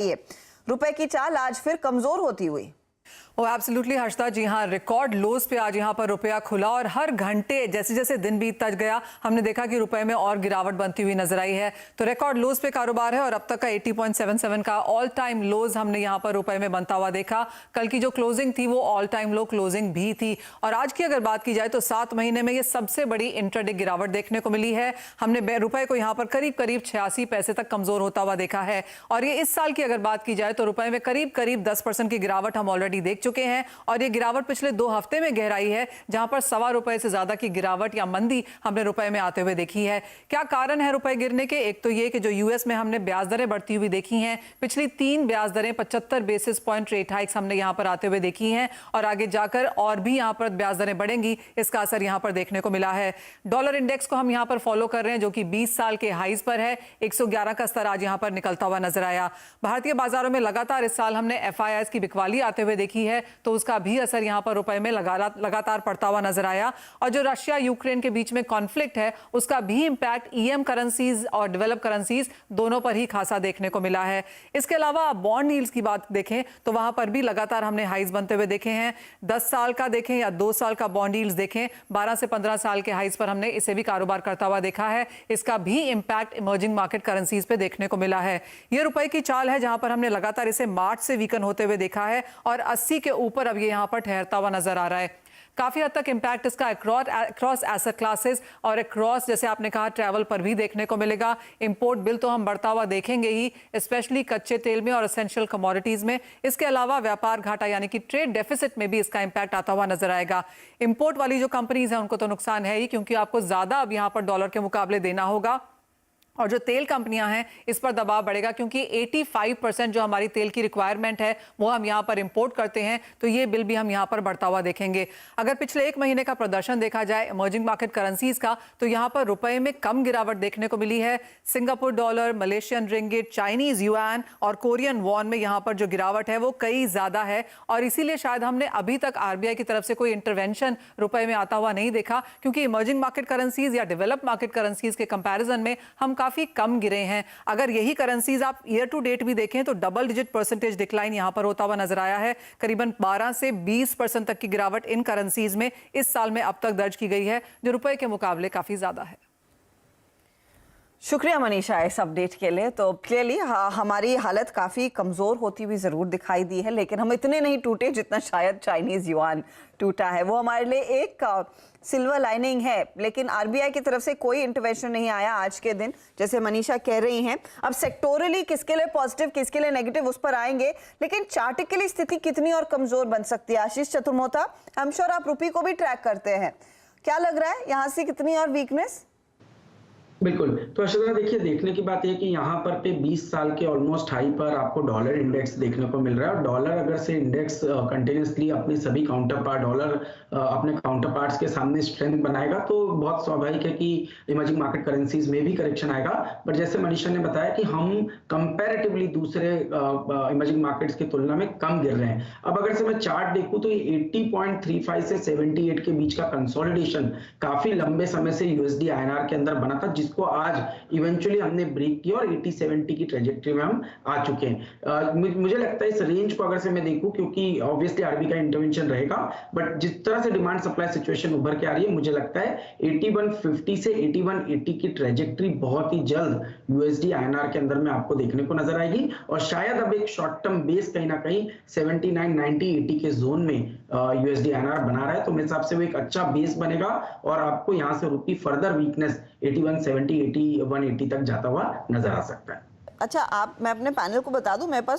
ये रुपए की चाल आज फिर कमजोर होती हुई। ओ एब्सोल्युटली हर्षदा, जी हाँ, रिकॉर्ड लोज पे आज यहाँ पर रुपया खुला और हर घंटे जैसे जैसे दिन बीतता गया हमने देखा कि रुपए में और गिरावट बनती हुई नजर आई है। तो रिकॉर्ड लोज पे कारोबार है और अब तक का 80.77 का ऑल टाइम लोज हमने यहाँ पर रुपए में बनता हुआ देखा। कल की जो क्लोजिंग थी वो ऑल टाइम लो क्लोजिंग भी थी और आज की अगर बात की जाए तो 7 महीने में ये सबसे बड़ी इंट्राडे गिरावट देखने को मिली है। हमने रुपए को यहाँ पर करीब करीब 86 पैसे तक कमजोर होता हुआ देखा है और ये इस साल की अगर बात की जाए तो रुपए में करीब करीब 10% की गिरावट हम ऑलरेडी देख चुके हैं और ये गिरावट पिछले 2 हफ्ते में गहराई है, जहां पर ₹1.25 से ज्यादा की गिरावट या मंदी हमने रुपए में आते हुए देखी है। क्या कारण है रुपए गिरने के? एक तो ये कि जो यूएस में हमने ब्याज दरें बढ़ती हुई देखी हैं, पिछली 3 ब्याज दरें 75 बेसिस पॉइंट रेट हाइक्स हमने यहां पर आते हुए देखी हैं और आगे जाकर और भी यहां पर ब्याज दरें बढ़ेंगी, इसका असर यहां पर देखने को मिला है। डॉलर इंडेक्स को हम यहां पर फॉलो कर रहे हैं जो कि 20 साल के हाईज पर है। 111 का स्तर आज यहां पर निकलता हुआ नजर आया। भारतीय बाजारों में लगातार इस साल हमने एफआईआईज की बिकवाली आते हुए देखी है, तो उसका भी असर यहां पर रुपए में लगातार पड़ता हुआ नजर आया और जो रशिया यूक्रेन के बीच में कॉन्फ्लिक्ट है उसका भी इंपैक्ट ईएम करेंसीज और डेवलप करेंसीज दोनों पर ही खासा देखने को मिला है। इसके अलावा बॉन्ड यील्ड्स की बात देखें तो वहां पर भी लगातार हमने हाइज बनते हुए देखे हैं। 10 साल का देखें या 2 साल का बॉन्ड यील्ड्स देखें, 12 से 15 साल के हाइज पर हमने इसे भी कारोबार करता हुआ देखा है। इसका भी इंपैक्ट इमर्जिंग मार्केट करेंसीज पे देखने को मिला है। यह रुपए की चाल है जहां पर हमने लगातार इसे मार्च से वीकन होते हुए देखा है और 80 के ऊपर अब ये यहां पर ठहरता हुआ नजर आ रहा है। काफी हद तक इंपैक्ट इसका अक्रॉस एसेट क्लासेस और अक्रॉस, जैसे आपने कहा, ट्रैवल पर भी देखने को मिलेगा। इंपोर्ट बिल तो हम बढ़ता हुआ देखेंगे ही, स्पेशली कच्चे तेल में और एसेंशियल कमोडिटीज में। इसके अलावा व्यापार घाटा यानी कि ट्रेड डेफिसिट में भी इसका इंपैक्ट आता हुआ नजर आएगा। इंपोर्ट वाली जो कंपनीज हैं उनको तो नुकसान है ही, क्योंकि आपको ज्यादा अब यहां पर डॉलर के मुकाबले देना होगा और जो तेल कंपनियां हैं इस पर दबाव बढ़ेगा, क्योंकि 85% जो हमारी तेल की रिक्वायरमेंट है वो हम यहां पर इंपोर्ट करते हैं, तो ये बिल भी हम यहां पर बढ़ता हुआ देखेंगे। अगर पिछले 1 महीने का प्रदर्शन देखा जाए इमर्जिंग मार्केट करेंसीज का, तो यहां पर रुपए में कम गिरावट देखने को मिली है। Singapore dollar, Malaysian ringgit, Chinese yuan और कोरियन वॉन में यहां पर जो गिरावट है वो कई ज्यादा है और इसीलिए शायद हमने अभी तक आरबीआई की तरफ से कोई इंटरवेंशन रुपए में आता हुआ नहीं देखा, क्योंकि इमर्जिंग मार्केट करेंसीज या डेवलप मार्केट करेंसीज के कंपैरिजन में हम काफी कम गिरे हैं। अगर यही करेंसीज आप ईयर टू डेट भी देखें तो डबल डिजिट परसेंटेज डिक्लाइन यहां पर होता हुआ नजर आया है। करीबन 12 से 20% तक की गिरावट इन करेंसीज में इस साल में अब तक दर्ज की गई है, जो रुपए के मुकाबले काफी ज्यादा है। शुक्रिया मनीषा इस अपडेट के लिए। तो क्लियरली हमारी हालत काफ़ी कमज़ोर होती हुई ज़रूर दिखाई दी है, लेकिन हम इतने नहीं टूटे जितना शायद चाइनीज़ युआन टूटा है। वो हमारे लिए एक सिल्वर लाइनिंग है, लेकिन आरबीआई की तरफ से कोई इंटरवेंशन नहीं आया आज के दिन, जैसे मनीषा कह रही हैं। अब सेक्टोरली किसके लिए पॉजिटिव किसके लिए नेगेटिव उस पर आएंगे, लेकिन चार्टिकली स्थिति कितनी और कमज़ोर बन सकती है? आशीष चतुर्मोता, आई एम श्योर आप रुपी को भी ट्रैक करते हैं, क्या लग रहा है यहाँ से कितनी और वीकनेस? बिल्कुल। तो अर्शदा, देखिए, देखने की बात यह कि यहाँ पर पे 20 साल के ऑलमोस्ट हाई पर आपको डॉलर इंडेक्स देखने को मिल रहा है और डॉलर अगर से इंडेक्स कंटिन्यूसली अपने सभी अपने काउंटर पार्ट्स के सामने स्ट्रेंथ बनाएगा तो बहुत स्वाभाविक है कि इमर्जिंग मार्केट करेंसीज में भी करेक्शन आएगा। बट जैसे मनीषा ने बताया कि हम कंपैरेटिवली दूसरे इमर्जिंग मार्केट्स की तुलना में कम गिर रहे हैं। अब अगर से मैं चार्ट देखूं तो ये 80.35 से 78 के बीच का कंसोलिडेशन काफी लंबे समय से यूएसडी आईएनआर के अंदर बना था, को आज इवेंचुअली हमने ब्रेक किया और 80-70 की ट्रेजेक्टरी में हम आ चुके हैं। मुझे लगता है इस रेंज को अगर से मैं देखूं, क्योंकि ऑब्वियसली आरबीआई का इंटरवेंशन रहेगा, बट जिस तरह से डिमांड सप्लाई सिचुएशन उभर के आ रही है, मुझे लगता है 8150 से 8180 की ट्रेजेक्टरी बहुत ही जल्द यूएसडी आईएनआर के अंदर में आपको देखने को नजर आएगी और शायद अब एक शॉर्ट टर्म बेस कहीं ना कहीं 79, 90, 80 के जोन में यूएसडी आईएनआर बना रहा है, तो मेरे हिसाब से वो एक अच्छा बेस बनेगा और आपको यहां से रुपी फर्दर वीकनेस 8170, 8180 तक जाता हुआ नजर आ सकता है। अच्छा, मैं अपने पैनल को बता दूं, मेरे पास